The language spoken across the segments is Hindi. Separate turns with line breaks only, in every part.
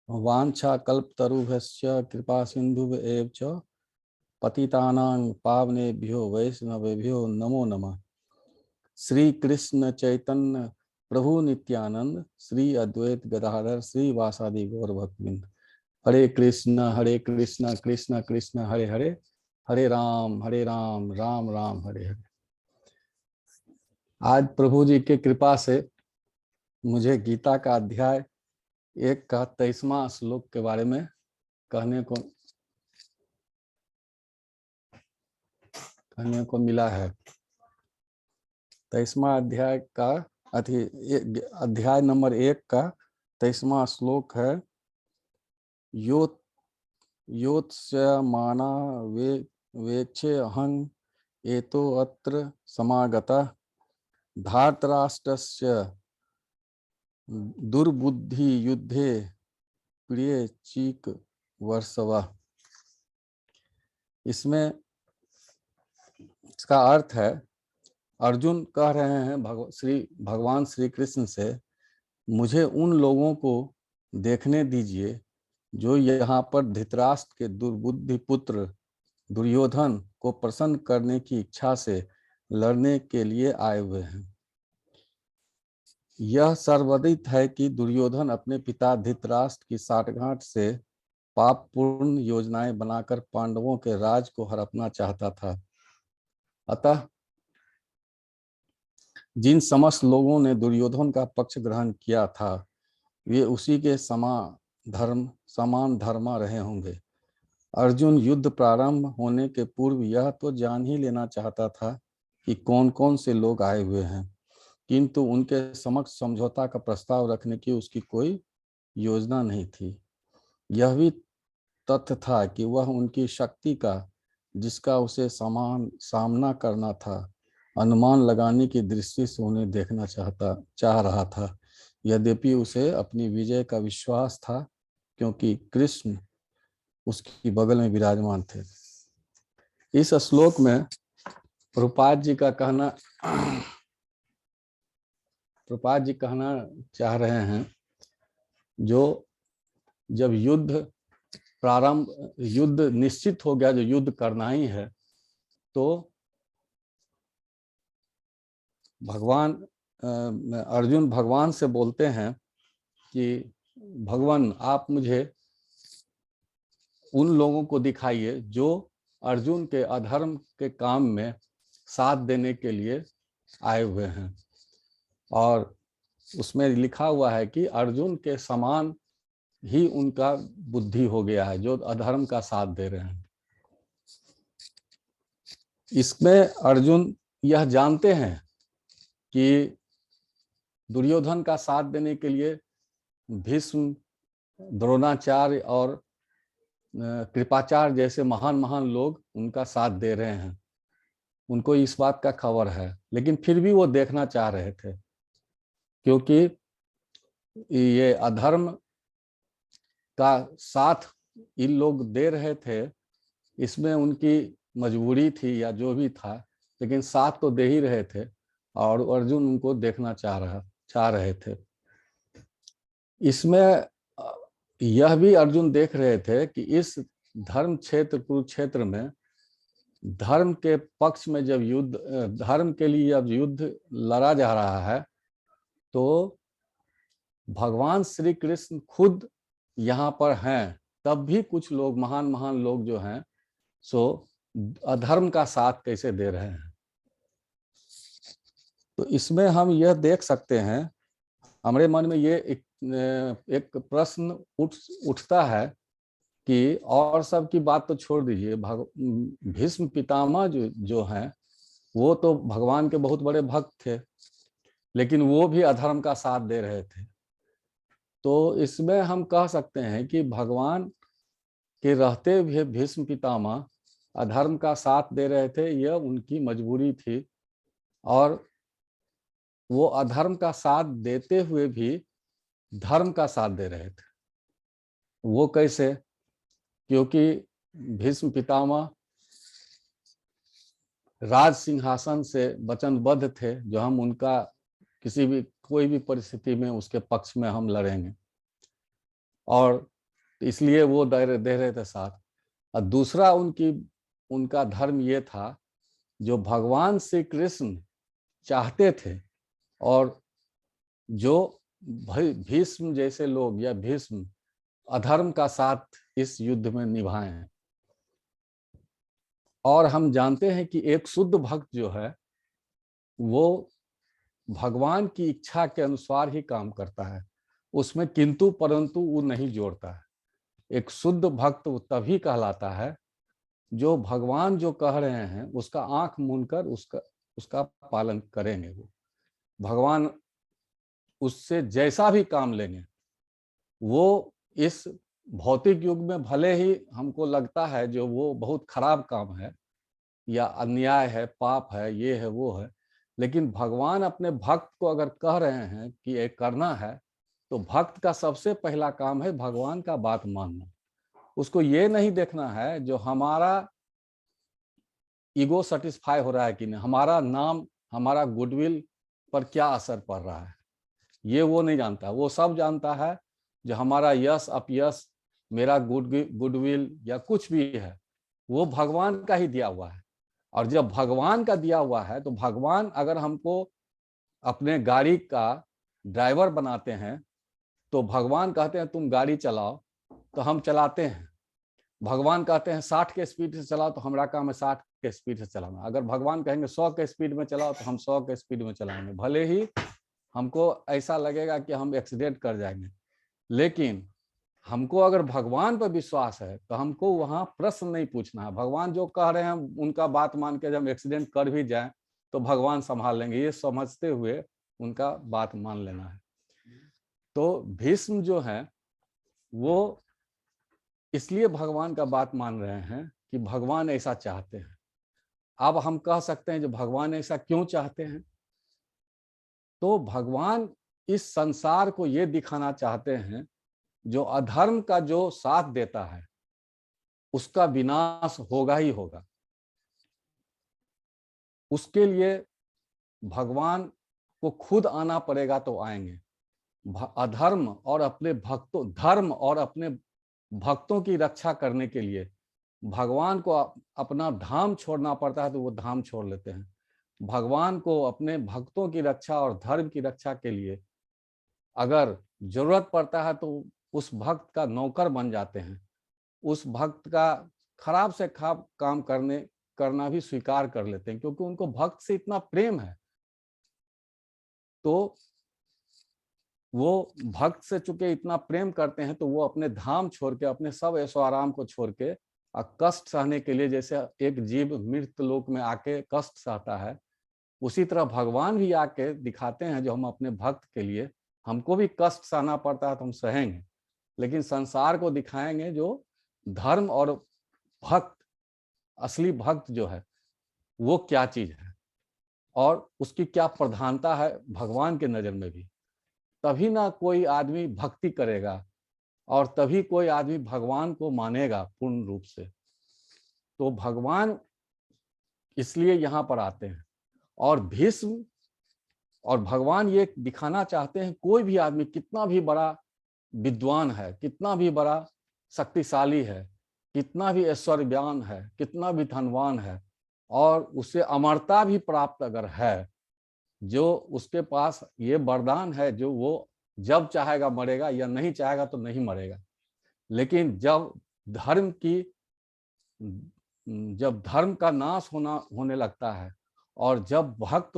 वाञ्छा कल्पतरुभ्यश्च कृपा सिन्धुभ्येव च पतितानां पावनेभ्यो वैष्णवेभ्यो नमो नमः। श्री कृष्ण चैतन्य प्रभु नित्यानंद श्री अद्वैत गदाधर श्री वासादि गौर भक्तवृंद। हरे कृष्ण कृष्ण कृष्ण हरे हरे, हरे राम राम राम हरे हरे। आज प्रभु जी के कृपा से मुझे गीता का अध्याय 1 का 23वां श्लोक के बारे में कहने को मिला है। 23वां अध्याय का अध्याय नंबर 1 का 23वां श्लोक है। योत्स्यमाना वेक्षे अहं एतो अत्र समागतः धार्तराष्ट्रस्य दुर्बुद्धि युद्धे प्रिय चीक वर्षवा। इसमें इसका अर्थ है, अर्जुन कह रहे हैं भगवान श्री कृष्ण से, मुझे उन लोगों को देखने दीजिए जो यहाँ पर धृतराष्ट्र के दुर्बुद्धि पुत्र दुर्योधन को प्रसन्न करने की इच्छा से लड़ने के लिए आए हुए हैं। यह सर्वविदित है कि दुर्योधन अपने पिता धृतराष्ट्र की साठगांठ से पापपूर्ण योजनाएं बनाकर पांडवों के राज को हड़पना चाहता था। अतः जिन समस्त लोगों ने दुर्योधन का पक्ष ग्रहण किया था, वे उसी के समान धर्मा रहे होंगे। अर्जुन युद्ध प्रारंभ होने के पूर्व यह तो जान ही लेना चाहता था कि कौन कौन से लोग आए हुए हैं, किंतु उनके समक्ष समझौता का प्रस्ताव रखने की उसकी कोई योजना नहीं थी। यह भी तथ्य था कि वह उनकी शक्ति का, जिसका उसे सामना करना था, अनुमान लगाने की दृष्टि से उन्हें देखना चाह रहा था। यद्यपि उसे अपनी विजय का विश्वास था, क्योंकि कृष्ण उसकी बगल में विराजमान थे। इस श्लोक में प्रभुपाद जी कहना चाह रहे हैं, जब युद्ध निश्चित हो गया, जो युद्ध करना ही है, तो अर्जुन भगवान से बोलते हैं कि भगवान आप मुझे उन लोगों को दिखाइए जो अर्जुन के अधर्म के काम में साथ देने के लिए आए हुए हैं। और उसमें लिखा हुआ है कि अर्जुन के समान ही उनका बुद्धि हो गया है जो अधर्म का साथ दे रहे हैं। इसमें अर्जुन यह जानते हैं कि दुर्योधन का साथ देने के लिए भीष्म, द्रोणाचार्य और कृपाचार्य जैसे महान लोग उनका साथ दे रहे हैं। उनको इस बात का खबर है, लेकिन फिर भी वो देखना चाह रहे थे, क्योंकि ये अधर्म का साथ इन लोग दे रहे थे, इसमें उनकी मजबूरी थी या जो भी था, लेकिन साथ तो दे ही रहे थे और अर्जुन उनको देखना चाह रहे थे। इसमें यह भी अर्जुन देख रहे थे कि इस धर्म क्षेत्र कुरुक्षेत्र में धर्म के पक्ष में जब धर्म के लिए जब युद्ध लड़ा जा रहा है, तो भगवान श्री कृष्ण खुद यहाँ पर हैं, तब भी कुछ लोग महान लोग जो हैं सो अधर्म का साथ कैसे दे रहे हैं। तो इसमें हम यह देख सकते हैं, हमारे मन में ये एक प्रश्न उठता है कि और सब की बात तो छोड़ दीजिए, भीष्म पितामह जो हैं वो तो भगवान के बहुत बड़े भक्त थे, लेकिन वो भी अधर्म का साथ दे रहे थे। तो इसमें हम कह सकते हैं कि भगवान के रहते हुए भीष्म पितामह अधर्म का साथ दे रहे थे, यह उनकी मजबूरी थी। और वो अधर्म का साथ देते हुए भी धर्म का साथ दे रहे थे। वो कैसे? क्योंकि भीष्म पितामह राज सिंहासन से वचनबद्ध थे, जो हम उनका कोई भी परिस्थिति में उसके पक्ष में हम लड़ेंगे। और तो इसलिए वो दे रहे थे साथ। और दूसरा उनका धर्म ये था, जो भगवान श्री कृष्ण चाहते थे और जो भीष्म जैसे लोग या भीष्म अधर्म का साथ इस युद्ध में निभाए हैं। और हम जानते हैं कि एक शुद्ध भक्त जो है वो भगवान की इच्छा के अनुसार ही काम करता है, उसमें किंतु परंतु वो नहीं जोड़ता है। एक शुद्ध भक्त वो तभी कहलाता है जो भगवान जो कह रहे हैं उसका आंख मूंदकर उसका पालन करेंगे। वो भगवान उससे जैसा भी काम लेंगे, वो इस भौतिक युग में भले ही हमको लगता है जो वो बहुत खराब काम है या अन्याय है, पाप है, ये है वो है, लेकिन भगवान अपने भक्त को अगर कह रहे हैं कि ये करना है, तो भक्त का सबसे पहला काम है भगवान का बात मानना। उसको ये नहीं देखना है जो हमारा ईगो सेटिस्फाई हो रहा है कि नहीं, हमारा नाम, हमारा गुडविल पर क्या असर पड़ रहा है, ये वो नहीं जानता। वो सब जानता है जो हमारा यश अपयश, मेरा गुडविल या कुछ भी है, वो भगवान का ही दिया हुआ है। और जब भगवान का दिया हुआ है तो भगवान अगर हमको अपने गाड़ी का ड्राइवर बनाते हैं तो भगवान कहते हैं तुम गाड़ी चलाओ, तो हम चलाते हैं। भगवान कहते हैं 60 के स्पीड से चलाओ, तो हमारा काम है 60 के स्पीड से चलाना। अगर भगवान कहेंगे 100 के स्पीड में चलाओ, तो हम 100 के स्पीड में चलाएंगे, भले ही हमको ऐसा लगेगा कि हम एक्सीडेंट कर जाएंगे। लेकिन हमको अगर भगवान पर विश्वास है तो हमको वहां प्रश्न नहीं पूछना है। भगवान जो कह रहे हैं उनका बात मान के जब हम एक्सीडेंट कर भी जाए तो भगवान संभाल लेंगे, ये समझते हुए उनका बात मान लेना है। तो भीष्म जो है वो इसलिए भगवान का बात मान रहे हैं कि भगवान ऐसा चाहते हैं। अब हम कह सकते हैं जो भगवान ऐसा क्यों चाहते हैं, तो भगवान इस संसार को ये दिखाना चाहते हैं जो अधर्म का जो साथ देता है उसका विनाश होगा ही होगा। उसके लिए भगवान को खुद आना पड़ेगा तो आएंगे। अधर्म और अपने भक्तों, धर्म और अपने भक्तों की रक्षा करने के लिए भगवान को अपना धाम छोड़ना पड़ता है, तो वो धाम छोड़ लेते हैं। भगवान को अपने भक्तों की रक्षा और धर्म की रक्षा के लिए अगर जरूरत पड़ता है तो उस भक्त का नौकर बन जाते हैं। उस भक्त का खराब से खराब काम करना भी स्वीकार कर लेते हैं, क्योंकि उनको भक्त से इतना प्रेम है। तो वो भक्त से चूंकि इतना प्रेम करते हैं तो वो अपने धाम छोड़ के, अपने सब ऐशो आराम को छोड़ के कष्ट सहने के लिए, जैसे एक जीव मृत लोक में आके कष्ट सहता है, उसी तरह भगवान भी आके दिखाते हैं जो हम अपने भक्त के लिए, हमको भी कष्ट सहना पड़ता है तो हम सहेंगे, लेकिन संसार को दिखाएंगे जो धर्म और भक्त, असली भक्त जो है वो क्या चीज है और उसकी क्या प्रधानता है भगवान के नजर में भी। तभी ना कोई आदमी भक्ति करेगा और तभी कोई आदमी भगवान को मानेगा पूर्ण रूप से। तो भगवान इसलिए यहाँ पर आते हैं। और भीष्म और भगवान ये दिखाना चाहते हैं कोई भी आदमी कितना भी बड़ा विद्वान है, कितना भी बड़ा शक्तिशाली है, कितना भी ऐश्वर्यवान है, कितना भी धनवान है, और उसे अमरता भी प्राप्त अगर है, जो उसके पास ये वरदान है, जो वो जब चाहेगा मरेगा या नहीं चाहेगा तो नहीं मरेगा। लेकिन जब धर्म का नाश होने लगता है और जब भक्त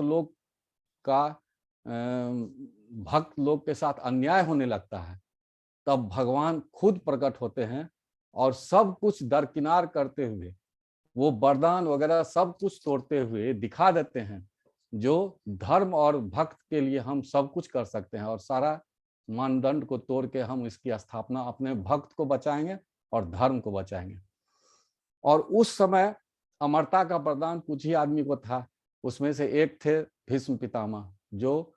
लोग के साथ अन्याय होने लगता है, तब भगवान खुद प्रकट होते हैं और सब कुछ दरकिनार करते हुए, वो वरदान वगैरह सब कुछ तोड़ते हुए दिखा देते हैं जो धर्म और भक्त के लिए हम सब कुछ कर सकते हैं, और सारा मानदंड को तोड़ के हम इसकी स्थापना अपने भक्त को बचाएंगे और धर्म को बचाएंगे। और उस समय अमरता का वरदान कुछ ही आदमी को था, उसमें से एक थे भीष्म पितामह, जो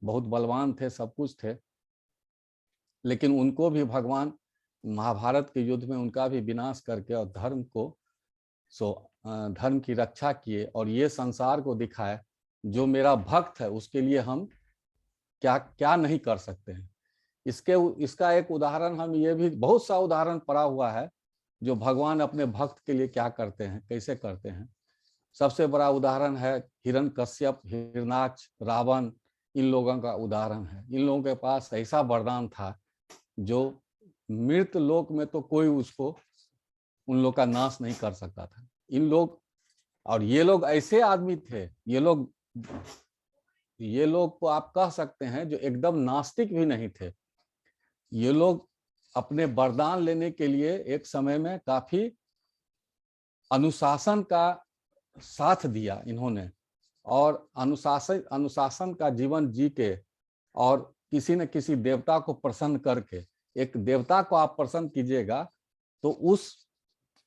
बहुत बलवान थे, सब कुछ थे, लेकिन उनको भी भगवान महाभारत के युद्ध में उनका भी विनाश करके और धर्म की रक्षा किए और ये संसार को दिखाए जो मेरा भक्त है उसके लिए हम क्या क्या नहीं कर सकते हैं। इसका एक उदाहरण हम ये भी, बहुत सा उदाहरण पड़ा हुआ है जो भगवान अपने भक्त के लिए क्या करते हैं, कैसे करते हैं। सबसे बड़ा उदाहरण है हिरण्यकश्यप, हिरणाक्ष, रावण, इन लोगों का उदाहरण है। इन लोगों के पास ऐसा वरदान था जो मृत लोक में तो कोई उसको, उन लोग का नाश नहीं कर सकता था। इन लोग, और ये लोग ऐसे आदमी थे, ये लोग को आप कह सकते हैं जो एकदम नास्तिक भी नहीं थे। ये लोग अपने वरदान लेने के लिए एक समय में काफी अनुशासन का साथ दिया इन्होंने, और अनुशासन का जीवन जी के, और किसी न किसी देवता को प्रसन्न करके, एक देवता को आप प्रसन्न कीजिएगा तो उस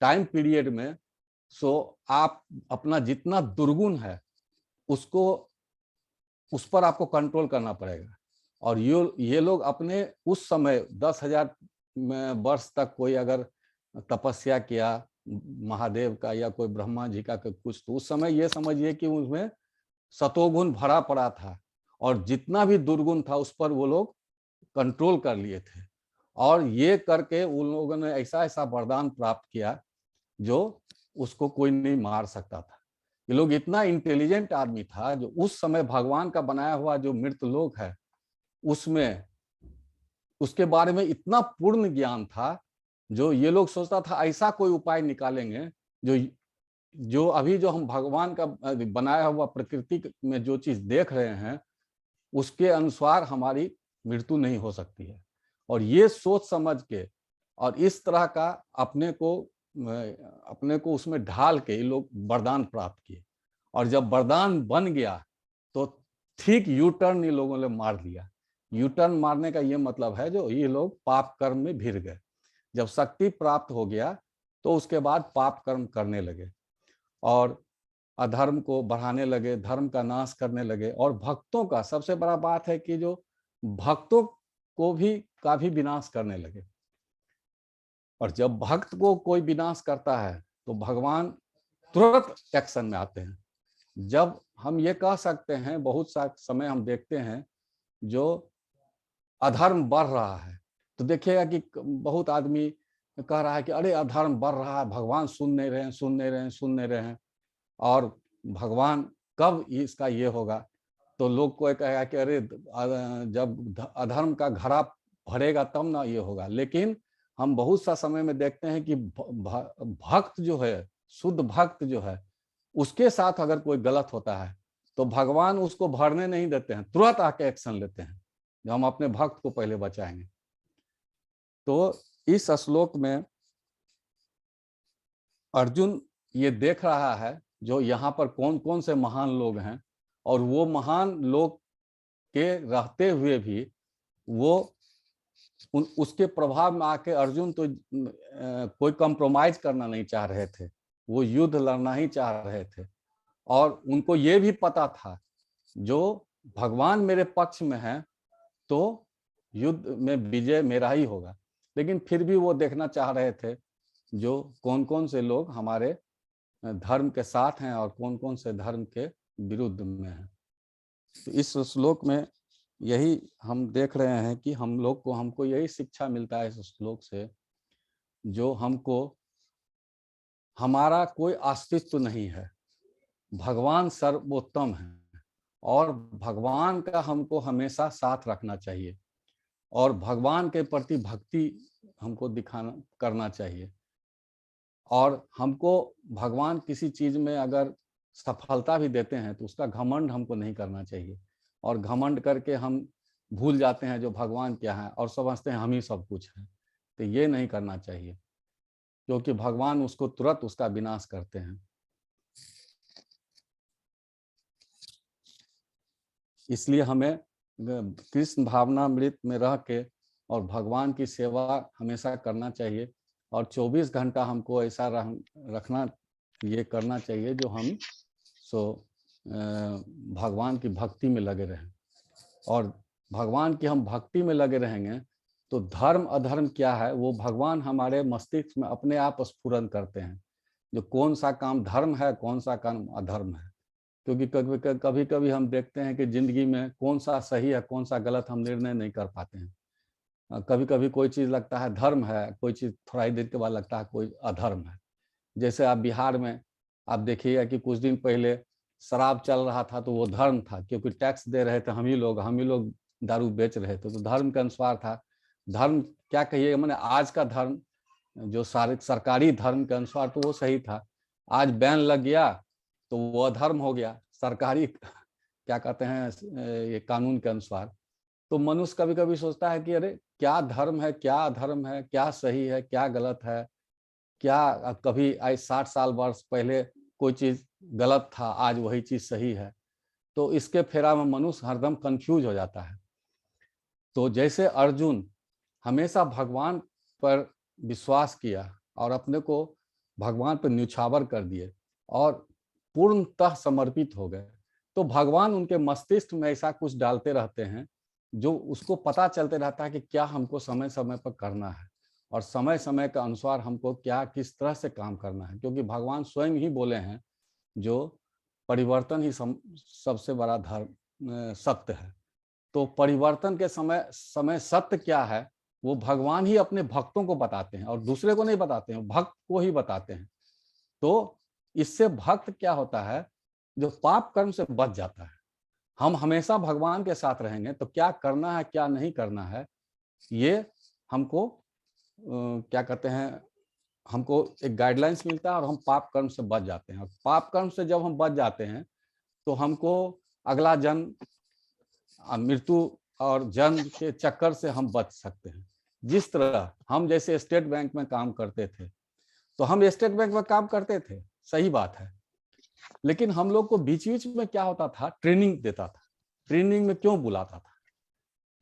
टाइम पीरियड में आप अपना जितना दुर्गुण है उसको, उस पर आपको कंट्रोल करना पड़ेगा। और ये लोग अपने उस समय 10,000 वर्ष तक कोई अगर तपस्या किया महादेव का या कोई ब्रह्मा जी का कुछ, तो उस समय ये समझिए कि उसमें सतोगुण भरा पड़ा था, और जितना भी दुर्गुण था उस पर वो लोग कंट्रोल कर लिए थे। और ये करके उन लोगों ने ऐसा ऐसा वरदान प्राप्त किया जो उसको कोई नहीं मार सकता था। ये लोग, इतना इंटेलिजेंट आदमी था जो उस समय भगवान का बनाया हुआ जो मृतलोक है उसमें, उसके बारे में इतना पूर्ण ज्ञान था जो ये लोग सोचता था ऐसा कोई उपाय निकालेंगे जो अभी जो हम भगवान का बनाया हुआ प्रकृति में जो चीज देख रहे हैं उसके अनुसार हमारी मृत्यु नहीं हो सकती है। और ये सोच समझ के और इस तरह का अपने को उसमें ढाल के ये लोग वरदान प्राप्त किए। और जब वरदान बन गया तो ठीक यू टर्न ये लोगों ने मार दिया। यू टर्न मारने का ये मतलब है जो ये लोग पाप कर्म में भिड़ गए। जब शक्ति प्राप्त हो गया तो उसके बाद पाप कर्म करने लगे और अधर्म को बढ़ाने लगे, धर्म का नाश करने लगे। और भक्तों का सबसे बड़ा बात है कि जो भक्तों को का भी विनाश करने लगे। और जब भक्त को कोई विनाश करता है तो भगवान तुरंत एक्शन में आते हैं। जब हम ये कह सकते हैं, बहुत सा समय हम देखते हैं जो अधर्म बढ़ रहा है तो देखिएगा कि बहुत आदमी कह रहा है कि अरे अधर्म बढ़ रहा है, भगवान सुन नहीं रहे हैं, और भगवान कब इसका ये होगा। तो लोग को कहेगा कि अरे जब अधर्म का घड़ा भरेगा तब ना ये होगा। लेकिन हम बहुत सा समय में देखते हैं कि भक्त जो है, शुद्ध भक्त जो है, उसके साथ अगर कोई गलत होता है तो भगवान उसको भरने नहीं देते हैं, तुरंत आके एक्शन लेते हैं जो हम अपने भक्त को पहले बचाएंगे। तो इस श्लोक में अर्जुन ये देख रहा है जो यहाँ पर कौन कौन से महान लोग हैं, और वो महान लोग के रहते हुए भी वो उसके प्रभाव में आके अर्जुन तो कोई कंप्रोमाइज करना नहीं चाह रहे थे, वो युद्ध लड़ना ही चाह रहे थे। और उनको ये भी पता था जो भगवान मेरे पक्ष में है तो युद्ध में विजय मेरा ही होगा। लेकिन फिर भी वो देखना चाह रहे थे जो कौन कौन से लोग हमारे धर्म के साथ हैं और कौन कौन से धर्म के विरुद्ध में हैं। तो इस श्लोक में यही हम देख रहे हैं कि हमको यही शिक्षा मिलता है इस श्लोक से, जो हमको, हमारा कोई अस्तित्व नहीं है, भगवान सर्वोत्तम है और भगवान का हमको हमेशा साथ रखना चाहिए और भगवान के प्रति भक्ति हमको करना चाहिए। और हमको भगवान किसी चीज में अगर सफलता भी देते हैं तो उसका घमंड हमको नहीं करना चाहिए, और घमंड करके हम भूल जाते हैं जो भगवान क्या है और समझते हैं हम ही सब कुछ है। तो ये नहीं करना चाहिए, क्योंकि भगवान उसको तुरंत उसका विनाश करते हैं। इसलिए हमें कृष्ण भावनामृत में रह के और भगवान की सेवा हमेशा करना चाहिए, और 24 घंटा हमको ऐसा रखना, ये करना चाहिए जो हम भगवान की भक्ति में लगे रहें। और भगवान की हम भक्ति में लगे रहेंगे तो धर्म अधर्म क्या है वो भगवान हमारे मस्तिष्क में अपने आप स्फुरन करते हैं, जो कौन सा काम धर्म है कौन सा काम अधर्म है। क्योंकि कभी कभी हम देखते हैं कि जिंदगी में कौन सा सही है कौन सा गलत हम निर्णय नहीं कर पाते हैं। कभी कभी कोई चीज लगता है धर्म है, कोई चीज थोड़ा ही देर के बाद लगता है कोई अधर्म है। जैसे आप बिहार में आप देखिएगा कि कुछ दिन पहले शराब चल रहा था तो वो धर्म था, क्योंकि टैक्स दे रहे थे हम ही लोग दारू बेच रहे थे, तो धर्म के अनुसार था। धर्म क्या कहिएगा, मैंने आज का धर्म जो सारे सरकारी धर्म के अनुसार तो वो सही था। आज बैन लग गया तो वो अधर्म हो गया सरकारी क्या कहते हैं ये कानून के अनुसार। तो मनुष्य कभी कभी सोचता है कि अरे क्या धर्म है, क्या अधर्म है, क्या सही है, क्या गलत है, क्या कभी आज 60 साल वर्ष पहले कोई चीज गलत था, आज वही चीज सही है। तो इसके फेरा में मनुष्य हरदम कंफ्यूज हो जाता है। तो जैसे अर्जुन हमेशा भगवान पर विश्वास किया और अपने को भगवान पर न्यौछावर कर दिए और पूर्णतः समर्पित हो गए, तो भगवान उनके मस्तिष्क में ऐसा कुछ डालते रहते हैं जो उसको पता चलते रहता है कि क्या हमको समय समय पर करना है और समय समय के अनुसार हमको क्या किस तरह से काम करना है। क्योंकि भगवान स्वयं ही बोले हैं जो परिवर्तन ही सबसे बड़ा धर्म सत्य है। तो परिवर्तन के समय समय सत्य क्या है वो भगवान ही अपने भक्तों को बताते हैं और दूसरे को नहीं बताते हैं, भक्त को ही बताते हैं। तो इससे भक्त क्या होता है, जो पाप कर्म से बच जाता है। हम हमेशा भगवान के साथ रहेंगे तो क्या करना है क्या नहीं करना है ये हमको क्या कहते हैं, हमको एक गाइडलाइंस मिलता है और हम पाप कर्म से बच जाते हैं। और पाप कर्म से जब हम बच जाते हैं तो हमको अगला जन्म मृत्यु और जन्म के चक्कर से हम बच सकते हैं। जिस तरह हम जैसे स्टेट बैंक में काम करते थे, तो हम स्टेट बैंक में काम करते थे, सही बात है, लेकिन हम लोग को बीच बीच में क्या होता था, ट्रेनिंग देता था। ट्रेनिंग में क्यों बुलाता था?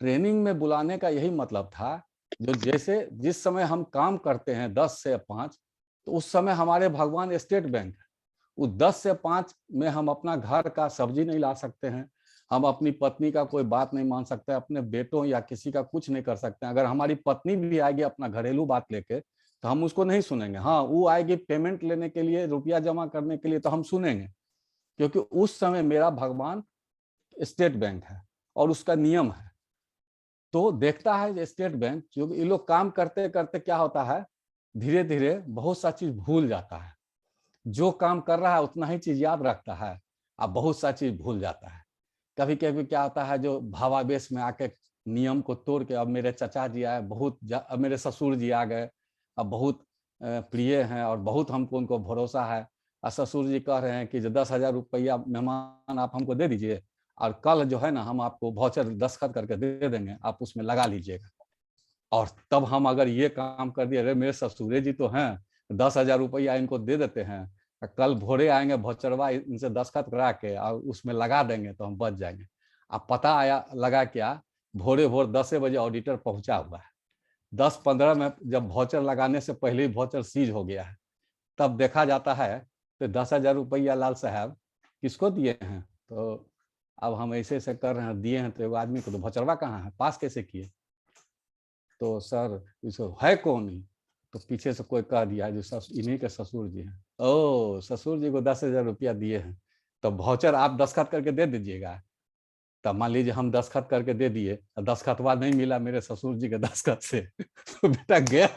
ट्रेनिंग में बुलाने का यही मतलब था, जो जैसे जिस समय हम काम करते हैं 10 से 5, तो उस समय हमारे भगवान स्टेट बैंक है। उस 10 से 5 में हम अपना घर का सब्जी नहीं ला सकते हैं, हम अपनी पत्नी का कोई बात नहीं मान सकते, अपने बेटों या किसी का कुछ नहीं कर सकते। अगर हमारी पत्नी भी आएगी अपना घरेलू बात लेके तो हम उसको नहीं सुनेंगे। हाँ, वो आएगी पेमेंट लेने के लिए, रुपया जमा करने के लिए, तो हम सुनेंगे, क्योंकि उस समय मेरा भगवान स्टेट बैंक है और उसका नियम है। तो देखता है स्टेट बैंक, जो ये लोग काम करते करते क्या होता है, धीरे धीरे बहुत सा चीज भूल जाता है। जो काम कर रहा है उतना ही चीज याद रखता है, अब बहुत सा चीज भूल जाता है। कभी कभी क्या होता है, जो भावावेश में आके नियम को तोड़ के, अब मेरे चचा जी आए बहुत, अब मेरे ससुर जी आ गए, अब बहुत प्रिय हैं और बहुत हमको उनको भरोसा है। और ससुर जी कह रहे हैं कि जो 10,000 रुपया मेहमान आप हमको दे दीजिए और कल जो है ना हम आपको वाउचर दस्तखत करके दे देंगे, आप उसमें लगा लीजिएगा। और तब हम अगर ये काम कर दिए, अरे मेरे ससुरे जी तो हैं, 10,000 रुपया इनको दे देते हैं, कल भोरे आएंगे भौचरवा इनसे दस्तखत करा के और उसमें लगा देंगे तो हम बच जाएंगे। अब पता आया लगा क्या, भोरे भोर 10 बजे ऑडिटर पहुंचा हुआ है, 10:15 में जब वाउचर लगाने से पहले ही वाउचर सीज हो गया है। तब देखा जाता है तो 10,000 रुपया लाल साहब किसको दिए हैं, तो अब हम ऐसे ऐसे कर रहे हैं, दिए हैं तो एगो आदमी को, तो भौचरवा कहाँ है, पास कैसे किए? तो सर इसको है कौन ही? तो पीछे से कोई कह दिया जो इन्हीं के ससुर जी हैं। ओ, ससुर जी को 10,000 रुपया दिए हैं, तो वाउचर आप दस्तखत करके दे दीजिएगा। तब मान लीजिए हम दस्तखत करके दे दिए, दस्तखतवा नहीं मिला मेरे ससुर जी के दस्तखत से तो बेटा गया,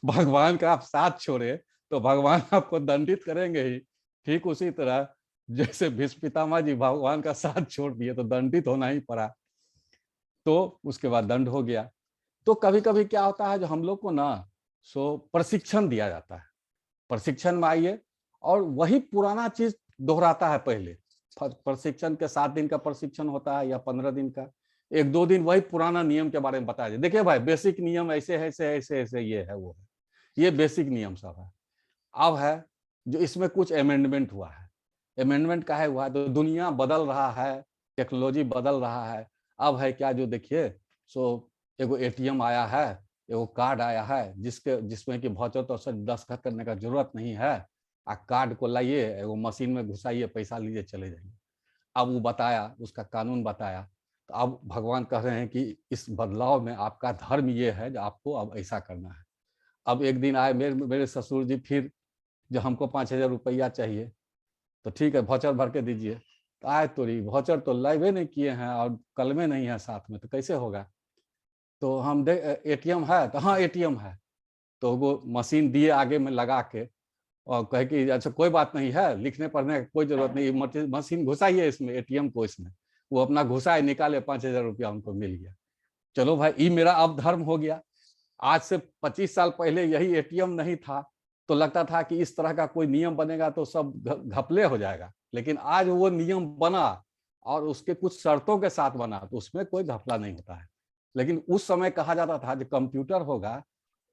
भगवान का आप साथ छोड़े तो भगवान आपको दंडित करेंगे ही। ठीक उसी तरह जैसे भीष्म पितामह जी भगवान का साथ छोड़ दिए तो दंडित होना ही पड़ा, तो उसके बाद दंड हो गया। तो कभी कभी क्या होता है, जो हम लोग को ना सो प्रशिक्षण दिया जाता है, प्रशिक्षण में आइए और वही पुराना चीज दोहराता है। पहले प्रशिक्षण के 7 दिन का प्रशिक्षण होता है या 15 दिन का, 1-2 दिन वही पुराना नियम के बारे में बताया जाए, देखिए भाई बेसिक नियम ऐसे है, ऐसे ऐसे ऐसे, ये है वो है, ये बेसिक नियम सब है। अब है जो इसमें कुछ अमेंडमेंट हुआ है, अमेंडमेंट का है हुआ है, तो दुनिया बदल रहा है, टेक्नोलॉजी बदल रहा है। अब है क्या, जो देखिए सो एगो एटीएम आया है, एगो कार्ड आया है जिसमें कि वाउचर तो दस्तखत करने का जरूरत नहीं है, आ कार्ड को लाइए एगो मशीन में घुसाइए, पैसा लीजिए चले जाइए। अब वो बताया, उसका कानून बताया, तो अब भगवान कह रहे हैं कि इस बदलाव में आपका धर्म ये है जो आपको अब ऐसा करना है। अब एक दिन आए मेरे ससुर जी, फिर जो हमको 5,000 रुपया चाहिए, तो ठीक है वाउचर भर के दीजिए। तो आए तो वाउचर तो लाइवे नहीं किए हैं और कलमे नहीं है साथ में, तो कैसे होगा? तो हम एटीएम है, तो हाँ एटीएम है, तो वो मशीन दिए आगे में लगा के और कहे कि अच्छा कोई बात नहीं है, लिखने पढ़ने की कोई जरूरत नहीं, मशीन घुसाइए इसमें, एटीएम को इसमें। वो अपना घुसाए, निकाले, 5,000 रुपया उनको मिल गया। चलो भाई, ये मेरा अब धर्म हो गया। आज से 25 साल पहले यही एटीएम नहीं था तो लगता था कि इस तरह का कोई नियम बनेगा तो सब घपले हो जाएगा, लेकिन आज वो नियम बना और उसके कुछ शर्तों के साथ बना, तो उसमें कोई घपला नहीं होता है। लेकिन उस समय कहा जाता था जो कंप्यूटर होगा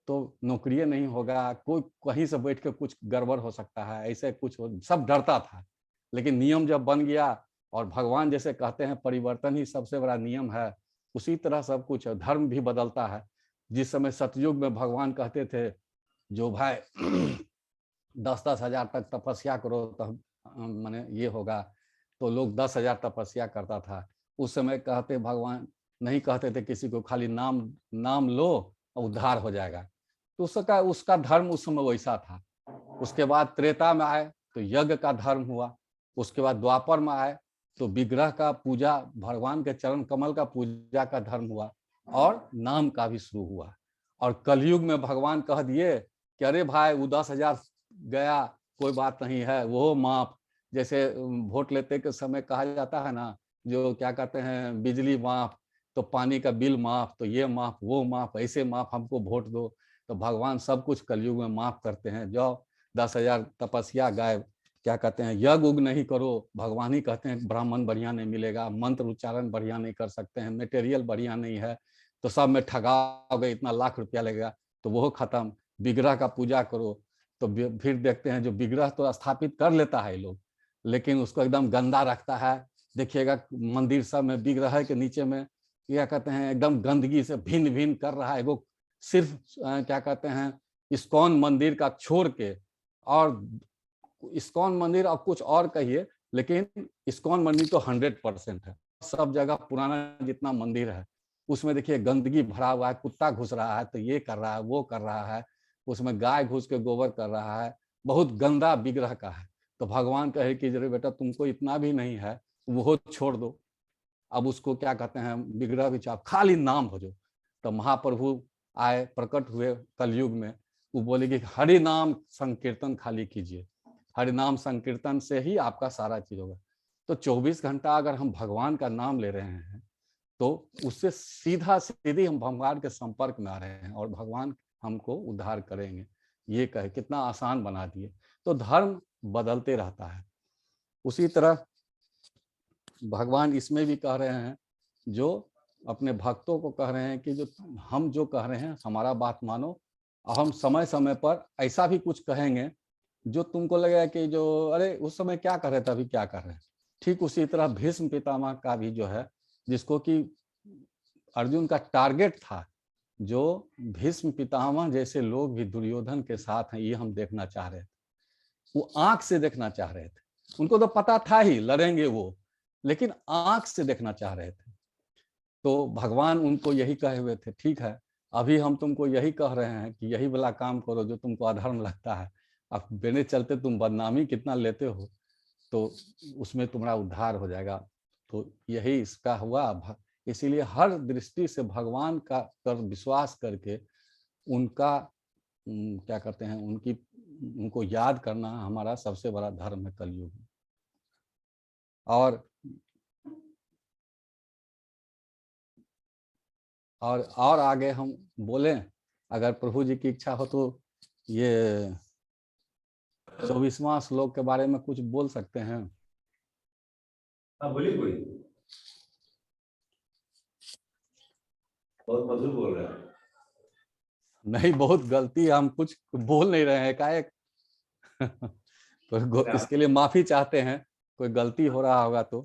तो नौकरी नहीं होगा, कोई कहीं से बैठ के कुछ गड़बड़ हो सकता है, ऐसे कुछ हो, सब डरता था। लेकिन नियम जब बन गया, और भगवान जैसे कहते हैं परिवर्तन ही सबसे बड़ा नियम है, उसी तरह सब कुछ है, धर्म भी बदलता है। जिस समय सतयुग में भगवान कहते थे जो भाई 10-10 हजार तक तपस्या करो तो माने ये होगा, तो लोग 10,000 तपस्या करता था। उस समय कहते भगवान नहीं कहते थे किसी को, खाली नाम नाम लो और उद्धार हो जाएगा। तो उसका धर्म उस समय वैसा था। उसके बाद त्रेता में आए तो यज्ञ का धर्म हुआ। उसके बाद द्वापर में आए तो विग्रह का पूजा, भगवान के चरण कमल का पूजा का धर्म हुआ, और नाम का भी शुरू हुआ। और कलयुग में भगवान कह दिए कि अरे भाई वो 10,000 गया, कोई बात नहीं है, वो माफ। जैसे वोट लेते के समय कहा जाता है ना, जो क्या कहते हैं, बिजली माफ, तो पानी का बिल माफ, तो ये माफ वो माफ, ऐसे माफ, हमको वोट दो। तो भगवान सब कुछ कलयुग में माफ करते हैं। जो 10,000 तपस्या गायब, क्या कहते हैं, यज्ञ उग नहीं करो, भगवान ही कहते हैं ब्राह्मण बढ़िया नहीं मिलेगा, मंत्र उच्चारण बढ़िया नहीं कर सकते हैं, मटेरियल बढ़िया नहीं है, तो सब में ठगाओगे, इतना लाख रुपया लगेगा, तो वो खत्म। विग्रह का पूजा करो, तो फिर देखते हैं जो विग्रह तो स्थापित कर लेता है लोग, लेकिन उसको एकदम गंदा रखता है। देखिएगा मंदिर सब में विग्रह के नीचे में क्या कहते हैं, एकदम गंदगी से भिन्न भिन्न कर रहा है वो। सिर्फ क्या कहते हैं, इस्कॉन मंदिर का छोड़ के, और इस्कॉन मंदिर अब कुछ और कहिए, लेकिन इस्कॉन मंदिर तो 100% है। सब जगह पुराना जितना मंदिर है उसमें देखिए गंदगी भरा हुआ है, कुत्ता घुस रहा है, तो ये कर रहा है वो कर रहा है, उसमें गाय घुस के गोबर कर रहा है, बहुत गंदा विग्रह का है। तो भगवान कहे कि जरे बेटा तुमको इतना भी नहीं है, वो छोड़ दो, अब उसको क्या कहते हैं, विग्रह भी चाप, खाली नाम हो जो। तो महाप्रभु आए, प्रकट हुए कलयुग में, वो बोले कि हरि नाम संकीर्तन खाली कीजिए, हरि नाम संकीर्तन से ही आपका सारा चीज होगा। तो 24 घंटा अगर हम भगवान का नाम ले रहे हैं तो उससे सीधा सीधी हम भगवान के संपर्क में आ रहे हैं, और भगवान हमको उद्धार करेंगे। ये कहे, कितना आसान बना दिए। तो धर्म बदलते रहता है। उसी तरह भगवान इसमें भी कह रहे हैं, जो अपने भक्तों को कह रहे हैं कि जो हम जो कह रहे हैं हमारा बात मानो, और हम समय समय पर ऐसा भी कुछ कहेंगे जो तुमको लगेगा कि जो अरे उस समय क्या कर रहे थे, अभी क्या कर रहे हैं। ठीक उसी तरह भीष्म पितामह का भी जो है, जिसको कि अर्जुन का टारगेट था, जो भीष्म पितामह जैसे लोग भी दुर्योधन के साथ हैं, ये हम देखना चाह रहे थे। वो आंख से देखना चाह रहे थे, उनको तो पता था ही लड़ेंगे वो, लेकिन आंख से देखना चाह रहे थे। तो भगवान उनको यही कहे हुए थे, ठीक है अभी हम तुमको यही कह रहे हैं कि यही वाला काम करो जो तुमको अधर्म लगता है, अब बिना चलते तुम बदनामी कितना लेते हो, तो उसमें तुम्हारा उद्धार हो जाएगा। तो यही इसका हुआ। इसीलिए हर दृष्टि से भगवान का पर विश्वास करके उनका क्या कहते हैं, उनको याद करना हमारा सबसे बड़ा धर्म है कलयुग में। और आगे हम बोलें, अगर प्रभु जी की इच्छा हो तो ये 24वां श्लोक के बारे में कुछ बोल सकते हैं।
हाँ बोलिए, कोई बहुत मधुर बोल रहे हैं।
नहीं, बहुत गलती, हम कुछ बोल नहीं रहे हैं एकाएक तो इसके लिए माफी चाहते हैं, कोई गलती हो रहा होगा तो।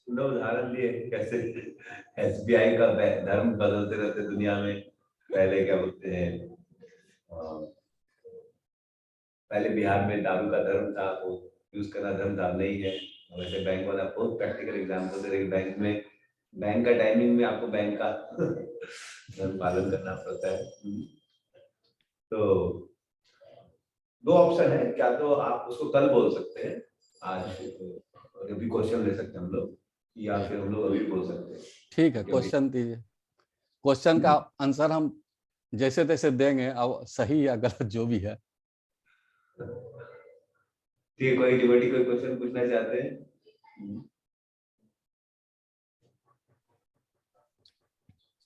उदाहरण दिए कैसे एसबीआई का धर्म बदलते रहते दुनिया में। पहले क्या बोलते हैं, पहले बिहार में दारू का धर्म था, वो यूज करना धर्म था, नहीं है। वैसे बैंक वाला बहुत प्रैक्टिकल एग्जाम्पल दे रहे, बैंक में बैंक का टाइमिंग में आपको बैंक का धर्म पालन करना पड़ता है। तो दो ऑप्शन है, क्या तो आप उसको कल बोल सकते हैं, आज अभी क्वेश्चन ले सकते हैं हम लोग, या फिर हम लोग अभी बोल सकते हैं।
ठीक है, क्वेश्चन दीजिए। क्वेश्चन का आंसर हम जैसे तैसे देंगे, अब सही या गलत जो भी है।
ठीक है, कोई डिबेटी कोई क्वेश्चन पूछना चाहते हैं?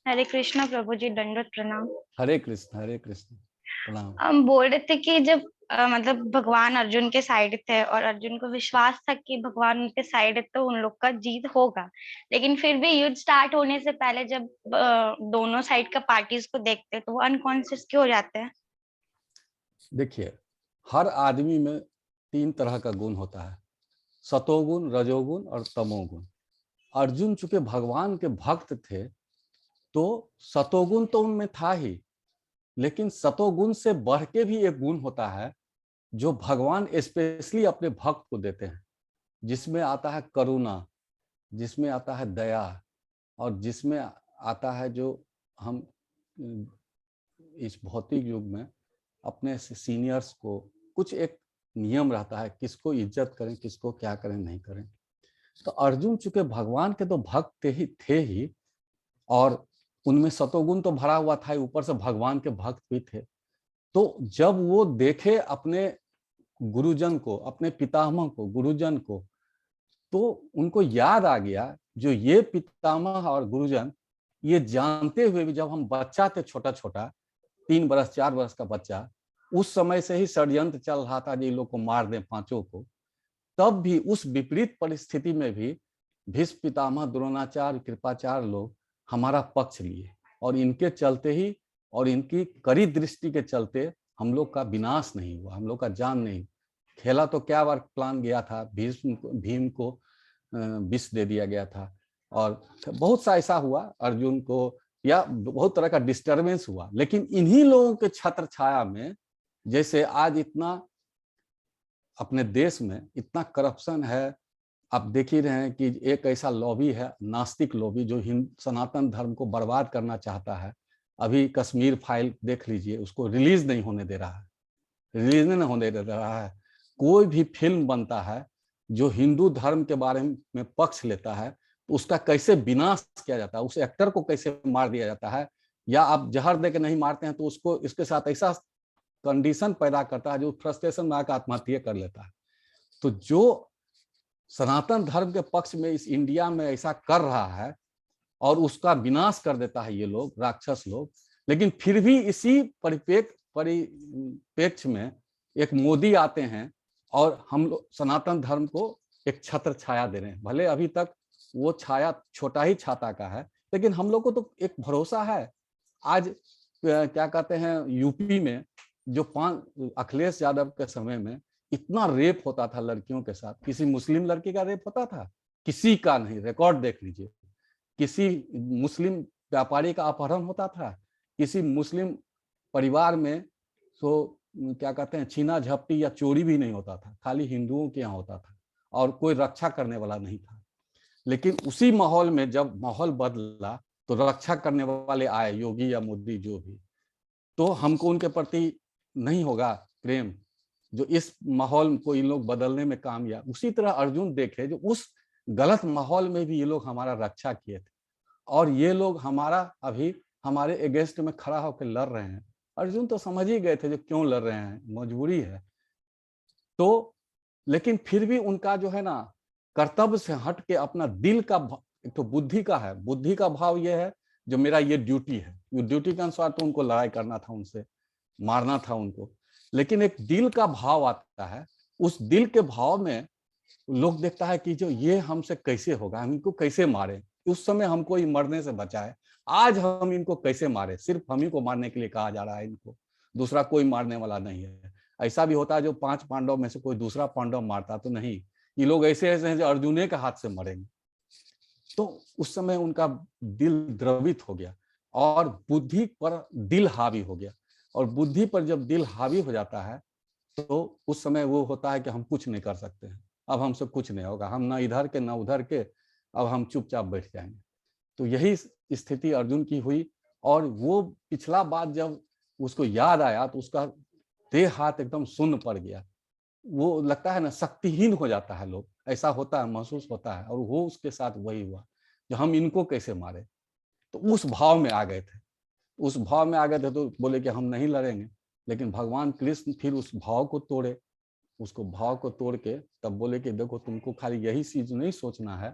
हरे कृष्णा प्रभु जी, दंडवत प्रणाम।
हरे कृष्ण प्रणाम।
हम बोल रहे थे कि जब मतलब भगवान अर्जुन के साइड थे और अर्जुन को विश्वास था कि भगवान उनके साइड है तो उन लोग का जीत होगा, लेकिन फिर भी युद्ध स्टार्ट होने से पहले जब दोनों साइड का पार्टीज को देखते हैं तो वो अनकॉन्शियस क्यों हो जाते हैं?
देखिए, हर आदमी में 3 तरह का गुण होता है, सतोगुण, रजोगुण और तमोगुण। अर्जुन चूंकि भगवान के भक्त थे तो सतोगुण तो उनमें था ही, लेकिन सतोगुण से बढ़ के भी एक गुण होता है जो भगवान स्पेशली अपने भक्त को देते हैं, जिसमें आता है करुणा, जिसमें आता है दया, और जिसमें आता है जो हम इस भौतिक युग में अपने सीनियर्स को कुछ एक नियम रहता है, किसको इज्जत करें, किसको क्या करें, नहीं करें। तो अर्जुन चूंकि भगवान के तो भक्त थे ही, और उनमें सतोगुण तो भरा हुआ था, ऊपर से भगवान के भक्त भी थे। तो जब वो देखे अपने गुरुजन को, अपने पितामह को, गुरुजन को, तो उनको याद आ गया जो ये पितामह और गुरुजन, ये जानते हुए भी, जब हम बच्चा थे, छोटा छोटा 3 बरस 4 बरस का बच्चा, उस समय से ही षड्यंत्र चल रहा था कि इन लोग को मार दें, पांचों को। तब भी उस विपरीत परिस्थिति में भी भीष्म पितामह, द्रोणाचार्य, कृपाचार्य लोग हमारा पक्ष लिए, और इनके चलते ही और इनकी कड़ी दृष्टि के चलते हम लोग का विनाश नहीं हुआ, हम लोग का जान नहीं खेला। तो क्या बार प्लान गया था, भीम को विष दे दिया गया था, और बहुत सा ऐसा हुआ अर्जुन को, या बहुत तरह का डिस्टरबेंस हुआ। लेकिन इन्हीं लोगों के छत्र छाया में, जैसे आज इतना अपने देश में इतना करप्शन है, आप देख ही रहे हैं कि एक ऐसा लॉबी है, नास्तिक लॉबी, जो सनातन धर्म को बर्बाद करना चाहता है। अभी कश्मीर फाइल देख लीजिए, उसको रिलीज नहीं होने दे रहा है, रिलीज नहीं होने दे रहा है। कोई भी फिल्म बनता है जो हिंदू धर्म के बारे में पक्ष लेता है, तो उसका कैसे विनाश किया जाता है, उस एक्टर को कैसे मार दिया जाता है, या आप जहर दे के नहीं मारते हैं तो उसको, इसके साथ ऐसा कंडीशन पैदा करता है जो फ्रस्ट्रेशन में आकर आत्महत्या कर लेता है। तो जो सनातन धर्म के पक्ष में इस इंडिया में ऐसा कर रहा है और उसका विनाश कर देता है ये लोग, राक्षस लोग, लेकिन फिर भी इसी परिप्रेक्ष्य में एक मोदी आते हैं और हम लोग सनातन धर्म को एक छत्र छाया दे रहे हैं। भले अभी तक वो छाया छोटा ही छाता का है, लेकिन हम लोग को तो एक भरोसा है। आज क्या कहते हैं, यूपी में जो अखिलेश यादव के समय में इतना रेप होता था लड़कियों के साथ, किसी मुस्लिम लड़की का रेप होता था? किसी का नहीं, रिकॉर्ड देख लीजिए। किसी मुस्लिम व्यापारी का अपहरण होता था? किसी मुस्लिम परिवार में तो क्या कहते हैं, छीना झपटी या चोरी भी नहीं होता था, खाली हिंदुओं के यहाँ होता था, और कोई रक्षा करने वाला नहीं था। लेकिन उसी माहौल में जब माहौल बदला तो रक्षा करने वाले आए, योगी या मोदी जो भी, तो हमको उनके प्रति नहीं होगा प्रेम, जो इस माहौल को इन लोग बदलने में कामयाब। उसी तरह अर्जुन देखे, जो उस गलत माहौल में भी ये लोग हमारा रक्षा किए थे, और ये लोग हमारा अभी हमारे अगेंस्ट में खड़ा होकर लड़ रहे हैं। अर्जुन तो समझ ही गए थे जो क्यों लड़ रहे हैं, मजबूरी है। तो लेकिन फिर भी उनका जो है ना, कर्तव्य से हट के अपना दिल का, एक तो बुद्धि का है, बुद्धि का भाव ये है जो मेरा ये ड्यूटी है, वो ड्यूटी के अनुसार तो उनको लड़ाई करना था, उनसे मारना था उनको। लेकिन एक दिल का भाव आता है, उस दिल के भाव में लोग देखता है कि जो ये हमसे कैसे होगा, हम इनको कैसे मारे, उस समय हमको ही मरने से बचाए, आज हम इनको कैसे मारे, सिर्फ हम ही को मारने के लिए कहा जा रहा है इनको, दूसरा कोई मारने वाला नहीं है। ऐसा भी होता है जो 5 पांडव में से कोई दूसरा पांडव मारता तो नहीं, ये लोग ऐसे ऐसे हैं जो अर्जुन के हाथ से मरेंगे। तो उस समय उनका दिल द्रवित हो गया और बुद्धि पर दिल हावी हो गया, और बुद्धि पर जब दिल हावी हो जाता है तो उस समय वो होता है कि हम कुछ नहीं कर सकते हैं, अब हमसे कुछ नहीं होगा, हम ना इधर के ना उधर के, अब हम चुपचाप बैठ जाएंगे। तो यही स्थिति अर्जुन की हुई, और वो पिछला बात जब उसको याद आया तो उसका देह हाथ एकदम सुन्न पड़ गया। वो लगता है ना, शक्तिहीन हो जाता है लोग, ऐसा होता है, महसूस होता है, और वो उसके साथ वही हुआ जो हम इनको कैसे मारे। तो उस भाव में आ गए थे। उस भाव में आ गए थे तो बोले कि हम नहीं लड़ेंगे, लेकिन भगवान कृष्ण फिर उस भाव को तोड़े, उसको भाव को तोड़ के तब बोले कि देखो तुमको खाली यही चीज नहीं सोचना है,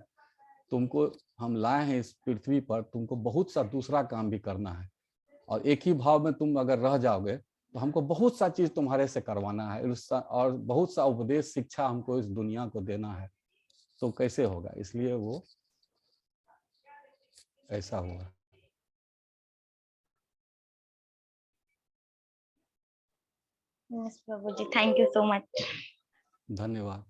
तुमको हम लाए हैं इस पृथ्वी पर, तुमको बहुत सा दूसरा काम भी करना है, और एक ही भाव में तुम अगर रह जाओगे तो हमको बहुत सा चीज तुम्हारे से करवाना है, और बहुत सा उपदेश शिक्षा हमको इस दुनिया को देना है, तो कैसे होगा, इसलिए वो ऐसा हुआ।
यस प्रभु जी, थैंक यू सो मच।
धन्यवाद।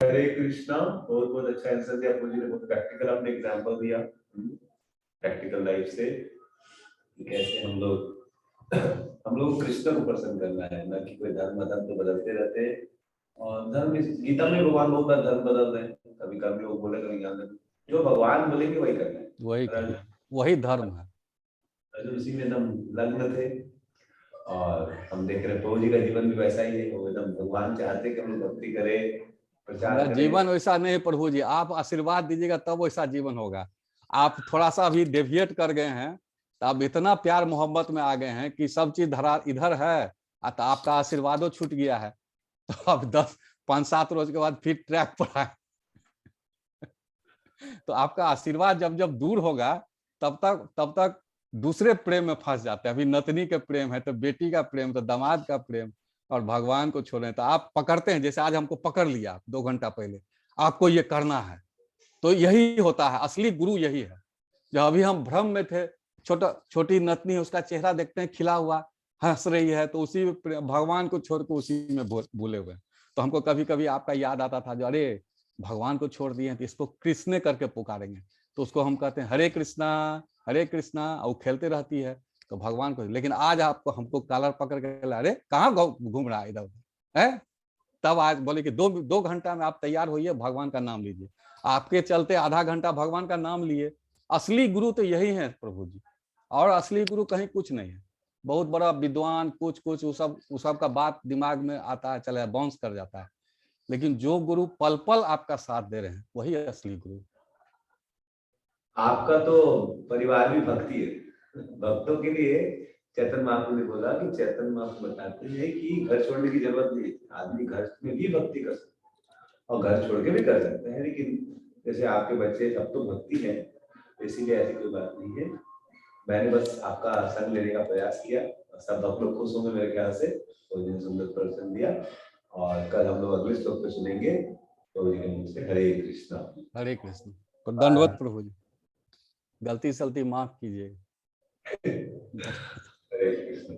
हरे कृष्णा, बहुत बहुत अच्छा आंसर दिया प्रभु जी ने, बहुत प्रैक्टिकल आपने एग्जांपल दिया प्रैक्टिकल लाइफ से, कैसे हम लोग कृष्ण को पसंद करना है, ना कि कोई धर्म तो बदलते रहते हैं। और धर्म गीता में भगवान बहुत बार धर्म बदल रहे हैं, कभी कर्मयोग बोले कभी ज्ञान, जो भगवान बोलेंगे वही करना है,
वही धर्म है।
उसी में एकदम लग्न थे, और हम देख रहे प्रभु जी का जीवन भी वैसा ही है, वो एकदम भगवान चाहते कि हम लोग भक्ति करें, प्रचार करें।
जीवन वैसा नहीं प्रभु जी, आप आशीर्वाद दीजिएगा तब वैसा जीवन होगा। आप थोड़ा सा भी डेविएट कर गए हैं तो आप इतना प्यार मोहब्बत में आ गए हैं कि सब चीज धरा इधर है, तो आपका आशीर्वादों छूट गया है, तो अब 5-7 रोज के बाद फिर ट्रैक पर आए। तो आपका आशीर्वाद जब जब दूर होगा तब तक दूसरे प्रेम में फंस जाते हैं। अभी नतनी का प्रेम है तो बेटी का प्रेम, तो दामाद का प्रेम, और भगवान को छोड़े तो आप पकड़ते हैं। जैसे आज हमको पकड़ लिया 2 घंटा पहले, आपको ये करना है, तो यही होता है, असली गुरु यही है। जब अभी हम भ्रम में थे, छोटी नतनी, उसका चेहरा देखते हैं खिला हुआ, हंस रही है, तो उसी भगवान को छोड़ के उसी में भूले हुए। तो हमको कभी कभी आपका याद आता था, जो अरे भगवान को छोड़ दिए तो इसको कृष्ण करके पुकारेंगे, तो उसको हम कहते हैं हरे कृष्णा, और खेलते रहती है तो भगवान को। लेकिन आज आपको हमको कॉलर पकड़ के, अरे कहाँ घूम रहा है इधर है, तब आज बोले कि 2 घंटा में आप तैयार होइए, भगवान का नाम लीजिए। आपके चलते आधा घंटा भगवान का नाम लिए। असली गुरु तो यही है प्रभु जी, और असली गुरु कहीं कुछ नहीं है। बहुत बड़ा विद्वान कुछ वो सब का बात दिमाग में आता है, चले बाउंस कर जाता है, लेकिन जो गुरु पल पल आपका साथ दे रहे हैं वही असली गुरु।
आपका तो परिवार भी भक्ति है। भक्तों के लिए चैतन्य महाप्रभु ने बोला कि चैतन्य महाप्रभु बताते हैं कि घर छोड़ने की जरूरत नहीं है, आदमी घर में भी भक्ति कर सकता है और घर छोड़ के भी कर सकते हैं। लेकिन जैसे आपके बच्चे सब तो भक्ति है, इसीलिए ऐसी कोई बात नहीं है। मैंने बस आपका संग लेने का प्रयास किया, सब आप लोग खुश होंगे मेरे ख्याल से। तो जिन्हें सुंदर प्रवचन दिया, और कल हम लोग अगले श्लोक पे सुनेंगे। तो हरे कृष्णा।
हरे कृष्ण। दंडवत प्रभु जी, गलती सलती माफ कीजिए।
हरे कृष्ण।